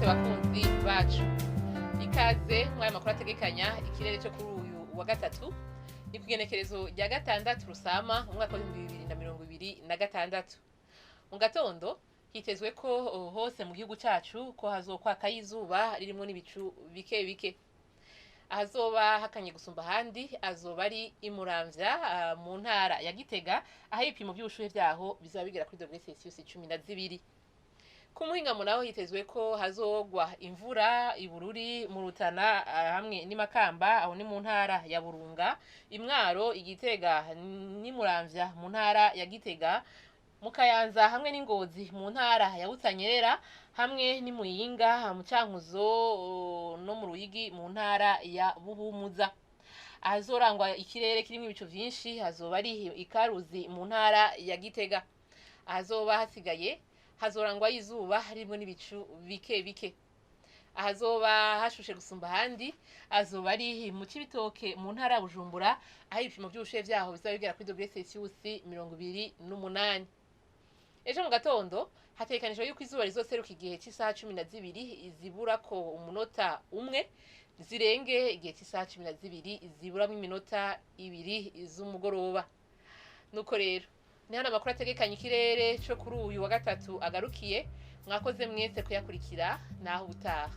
mwese bakunzi bacu, ikaze mwaya makuru ategekanya ikirere cyo kuri uyu wa gatatu ni kugenekerezo rya gatandatu Rusama umwaka wa 2026. Mu gatondo hitezwe ko hose mu gihugu cyacu ko hazokwaka izuba ririmo n'ibicu bike bike. Ahazoba hakanye gusumba handi azoba ari imuramvya mu ntara ya Gitega, aho ibipimo by'ubushuhe byaho bizaba bigera kuri °C 12. Ku muhingamo naho hitezwe ko hazogwa imvura ibururi mu Rutana hamwe n'imakamba, aho ni mu ntara ya Burunga, Imwaro, Igitega n'imuramvya mu ntara ya Gitega, mu Kayanza hamwe n'Ingozi mu ntara ya Butanyerera, hamwe ni Muyinga, mu Cankuzo no mu Ruyigi mu ntara ya Buhumuza. Ahazorangwa ikirere kirimo ibicu vyinshi hazoba ari Ikaruzi mu ntara ya Gitega. Ahazoba hasigaye hazorangwa izuba harimo n'ibicu bike bike. Ahazoba hashushe gusumba handi azoba ari mu Cibitoke mu ntara ya Bujumbura, aho ibipimo by'ubushuhe vyaho bizaba bigera kuri °C 28. Ejo mu gatondo hatekanijwe yuko izuba rizoseruka igihe cy'isaha 12 ziburako umunota umwe, zirenge igihe cy'isaha 12 ziburamo iminota 2 z'umugoroba. Nuko rero ni hano amakuru ategekanya ikirere cyo kuri uyu wa gatatu agarukiye. Mwakoze mwese kuyakurikira, naho utaha.